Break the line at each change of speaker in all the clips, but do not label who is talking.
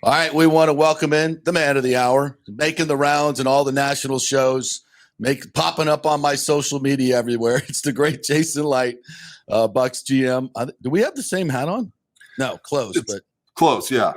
All right, we want to welcome in the man of the hour, making the rounds and all the national shows, popping up on my social media everywhere. It's the great Jason Licht, Bucs GM. Do we have the same hat on? No, close, but
close, yeah.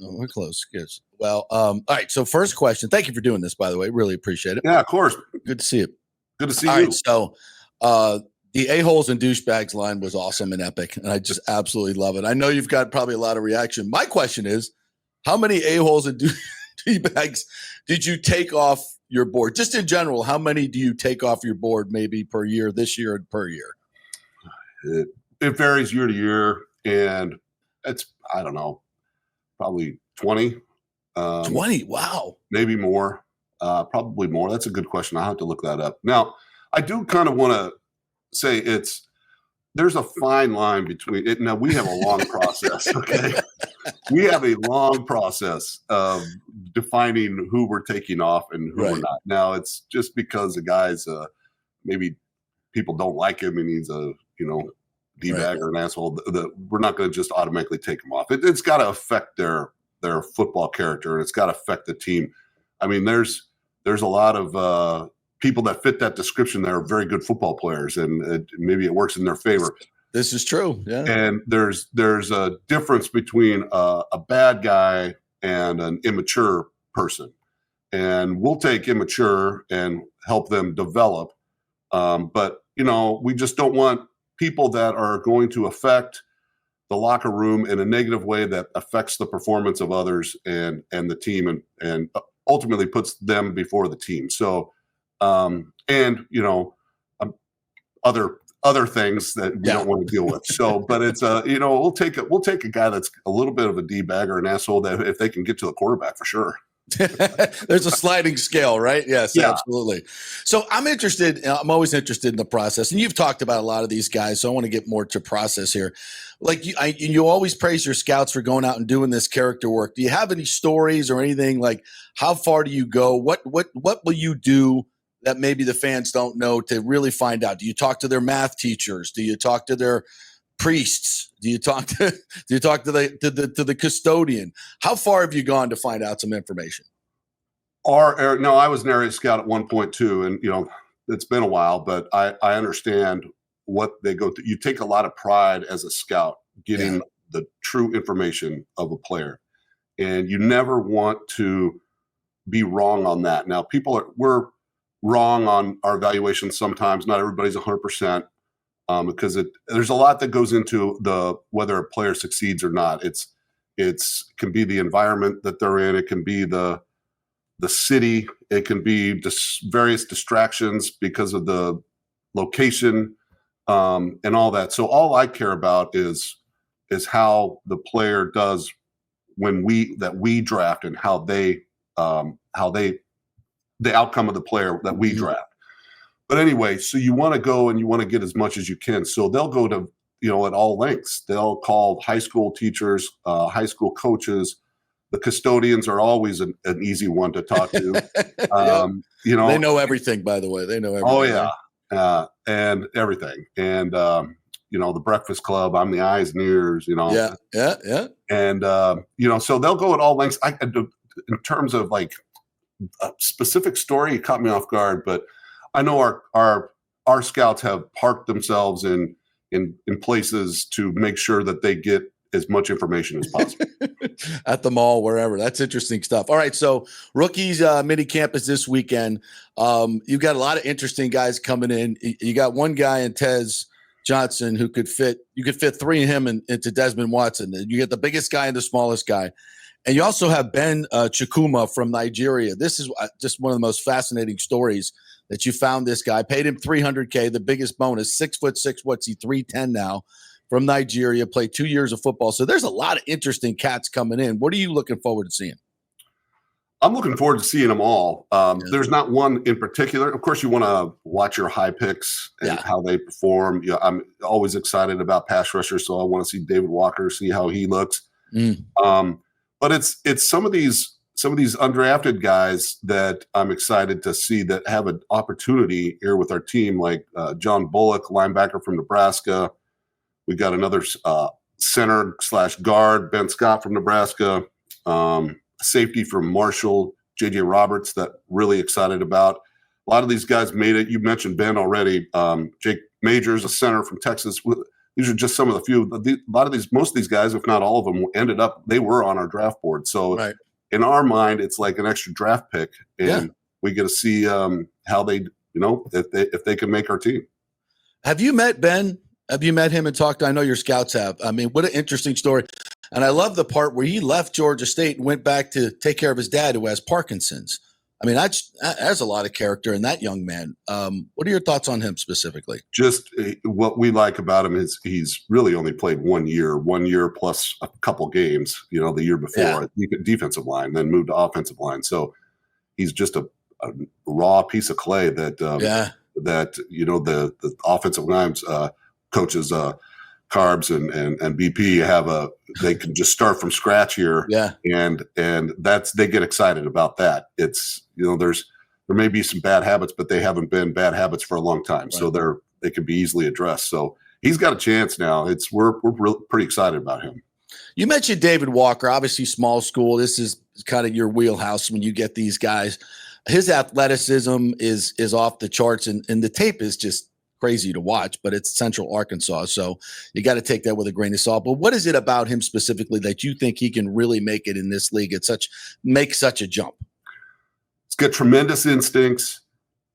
Oh, we're close. Good. Well, all right. So, first question. Thank you for doing this, by the way. Really appreciate it.
Yeah, of course.
Good to see you.
Good to see
all
you.
Right, so, the Aholes and Douchebags line was awesome and epic, and I just absolutely love it. I know you've got probably a lot of reaction. My question is, how many Aholes and Douchebags did you take off your board? Just in general, how many do you take off your board maybe per year, this year and per year?
It varies year to year, and it's, I don't know, probably 20.
20, wow.
Maybe more, probably more. That's a good question. I'll have to look that up. Now, I do kind of want to say there's a fine line between it. Now, we have a long process, okay? We have a long process of defining who we're taking off and who we're not. Now, it's just because the guy's maybe people don't like him and he's a, D-bag or an asshole. We're not going to just automatically take him off. It's got to affect their football character, and it's got to affect the team. I mean, there's a lot of people that fit that description that are very good football players, and maybe it works in their favor.
This is true. Yeah.
And there's a difference between a bad guy and an immature person. And we'll take immature and help them develop. But, we just don't want people that are going to affect the locker room in a negative way that affects the performance of others and the team and ultimately puts them before the team. So, other things that we don't want to deal with. So, but it's we'll take a guy that's a little bit of a D-bag or an asshole that if they can get to the quarterback for sure.
There's a sliding scale, right? Yes, yeah. Absolutely. So I'm always interested in the process, and you've talked about a lot of these guys, so I want to get more to process here. Like you always praise your scouts for going out and doing this character work. Do you have any stories or anything like how far do you go? What will you do that maybe the fans don't know to really find out? Do you talk to their math teachers? Do you talk to their priests? Do you talk to the custodian? How far have you gone to find out some information?
No, I was an area scout at one point too, and it's been a while, but I understand what they go through. You take a lot of pride as a scout getting the true information of a player, and you never want to be wrong on that. Now, we're wrong on our evaluations sometimes. Not everybody's 100%. Because there's a lot that goes into whether a player succeeds or not. It can be the environment that they're in. It can be the city. It can be various distractions because of the location and all that. So all I care about is how the player does when we draft and how the outcome of the player that we draft. But anyway, so you want to go and you want to get as much as you can. So they'll go to, at all lengths. They'll call high school teachers, high school coaches. The custodians are always an easy one to talk to.
They know everything, by the way. They know everything.
Oh, yeah. And everything. And, the Breakfast Club, I'm the eyes and ears,
Yeah.
And, so they'll go at all lengths. In terms of like a specific story, it caught me off guard, but I know our scouts have parked themselves in places to make sure that they get as much information as possible.
At the mall, wherever. That's interesting stuff. All right, so rookies mini camp is this weekend. You've got a lot of interesting guys coming in. You got one guy in Tez Johnson who could fit three of him into Desmond Watson. You get the biggest guy and the smallest guy. And you also have Ben Chukwuma from Nigeria. This is just one of the most fascinating stories that you found this guy, paid him $300K, the biggest bonus, 6'6", what's he, 310 now, from Nigeria, played 2 years of football. So there's a lot of interesting cats coming in. What are you looking forward to seeing?
I'm looking forward to seeing them all. There's not one in particular. Of course, you want to watch your high picks and how they perform. I'm always excited about pass rushers, so I want to see David Walker, see how he looks. But it's some of these undrafted guys that I'm excited to see that have an opportunity here with our team, like John Bullock, linebacker from Nebraska. We got another center/guard, Ben Scott from Nebraska. Safety from Marshall, J.J. Roberts, that really excited about. A lot of these guys made it. You mentioned Ben already. Jake Majors, a center from Texas. These are just some of the few. Most of these guys, if not all of them, they were on our draft board. So
right.
In our mind, it's like an extra draft pick, and we get to see how they, if they can make our team.
Have you met Ben? Have you met him and talked? I know your scouts have. I mean, what an interesting story. And I love the part where he left Georgia State and went back to take care of his dad who has Parkinson's. I mean, that's a lot of character in that young man. What are your thoughts on him specifically?
Just what we like about him is he's really only played 1 year plus a couple games, the year before, defensive line, then moved to offensive line. So he's just a raw piece of clay that the offensive lines coaches, Carbs and BP they can just start from scratch here.
Yeah.
And they get excited about that. It's, there may be some bad habits, but they haven't been bad habits for a long time. Right. So they can be easily addressed. So he's got a chance now. We're pretty excited about him.
You mentioned David Walker, obviously small school. This is kind of your wheelhouse when you get these guys. His athleticism is off the charts, and the tape is just crazy to watch, but it's Central Arkansas. So you got to take that with a grain of salt. But what is it about him specifically that you think he can really make it in this league make such a jump?
He's got tremendous instincts.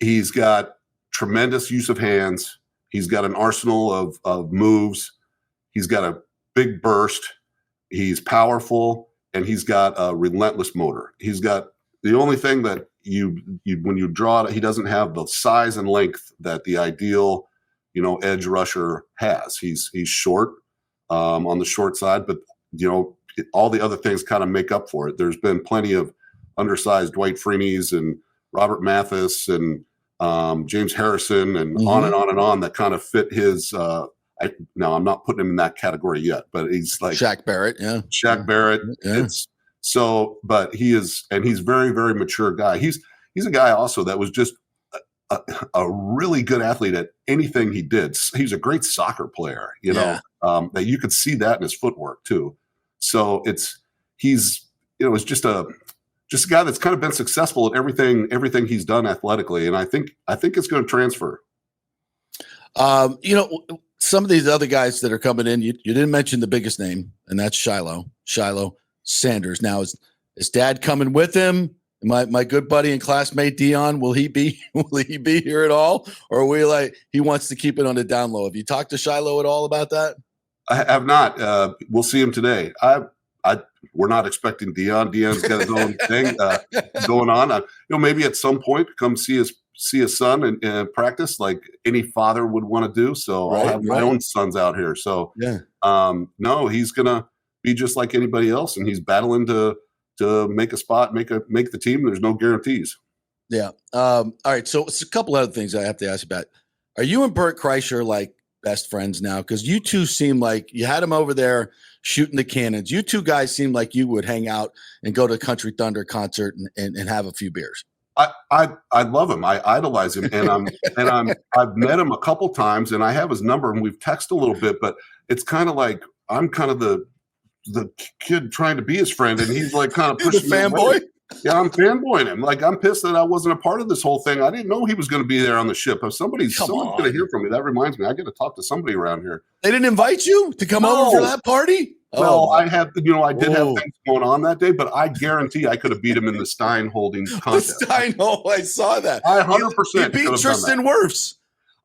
He's got tremendous use of hands. He's got an arsenal of moves. He's got a big burst. He's powerful, and he's got a relentless motor. He's got the only thing that when you draw it, he doesn't have the size and length that the ideal, edge rusher has. He's short on the short side, but all the other things kind of make up for it. There's been plenty of undersized Dwight Freeney's and Robert Mathis and James Harrison and on and on and on that kind of fit his. Now I'm not putting him in that category yet, but he's like
Shaq Barrett,
Shaq Barrett.
Yeah.
But he's very, very mature guy. He's a guy also that was just a really good athlete at anything he did. He's a great soccer player, that you could see that in his footwork too. So it's just a guy that's kind of been successful at everything he's done athletically. And I think it's going to transfer.
Some of these other guys that are coming in, you didn't mention the biggest name, and that's Shiloh Sanders. Now, is dad coming with him? My good buddy and classmate Dion, will he be here at all, or are we he wants to keep it on the down low? Have you talked to Shiloh at all about that?
I have not. We'll see him today. We're not expecting Dion. Dion's got his own thing going on. Maybe at some point come see his son in practice, like any father would want to do. So I'll have my own sons out here. So no, he's gonna be just like anybody else, and he's battling to make a spot, make the team. There's no guarantees.
Yeah. All right. So it's a couple other things I have to ask about. Are you and Bert Chryst like best friends now? Because you two seem like you had him over there shooting the cannons. You two guys seem like you would hang out and go to a Country Thunder concert and have a few beers.
I love him. I idolize him, and I've met him a couple times, and I have his number, and we've texted a little bit. But it's kind of like I'm kind of the kid trying to be his friend, and he's like kind of pushing
the fanboy.
Yeah, I'm fanboying him. Like, I'm pissed that I wasn't a part of this whole thing. I didn't know he was going to be there on the ship. If someone's going to hear from me, that reminds me. I got to talk to somebody around here.
They didn't invite you to come over for that party?
Well, I did have things going on that day, but I guarantee I could have beat him in the Stein holding contest.
The Stein hole, I saw that.
I 100%
beat Tristan Wirfs.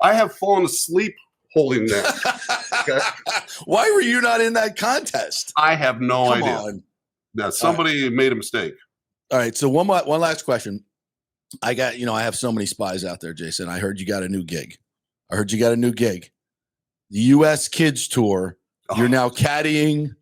I have fallen asleep holding that. Okay?
Why were you not in that contest?
I have no idea.
On.
Yeah, somebody made a mistake.
All right, so one last question. I have so many spies out there, Jason. I heard you got a new gig. The U.S. Kids Tour. You're now caddying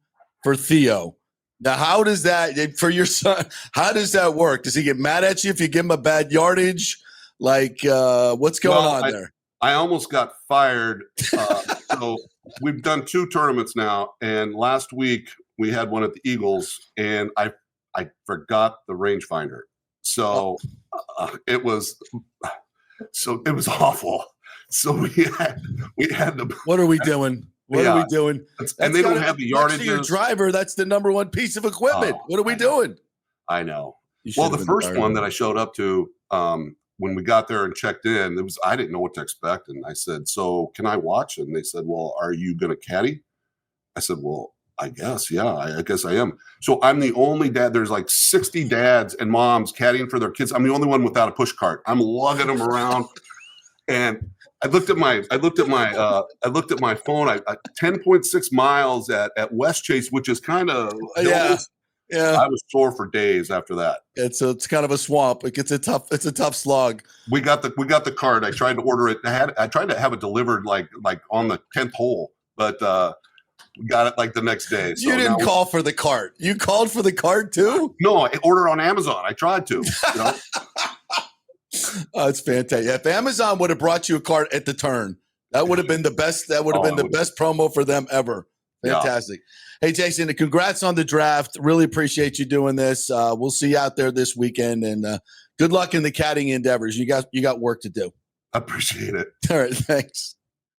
for Theo. Now, how does that, for your son, how does that work? Does he get mad at you if you give him a bad yardage? What's going on there?
I almost got fired. So we've done 2 tournaments now, and last week we had one at the Eagles, and I forgot the rangefinder. So it was awful. So we had to.
What are we doing? What are we doing?
And they don't have the yardages.
Your driver, that's the number one piece of equipment. What are we doing?
I know. Well, the first one that I showed up to, when we got there and checked in, I didn't know what to expect. And I said, so can I watch? And they said, well, are you going to caddy? I said, well, I guess, yeah, I guess I am. So I'm the only dad. There's like 60 dads and moms caddying for their kids. I'm the only one without a push cart. I'm lugging them around. And I looked at my phone. I 10.6 miles at West Chase, which is kind of
yeah.
I was sore for days after that.
It's kind of a swamp. It's a tough slog.
We got the cart. I tried to order it. I tried to have it delivered like on the 10th hole, but we got it like the next day. So
you didn't call for the cart. You called for the cart too?
No, I ordered on Amazon. I tried to. You know?
Oh, it's fantastic. If Amazon would have brought you a cart at the turn, that would have been the best. That would have been the best promo for them ever. Fantastic. Yeah. Hey, Jason, congrats on the draft. Really appreciate you doing this. We'll see you out there this weekend, and good luck in the caddying endeavors. You got work to do.
I appreciate it.
All right, thanks.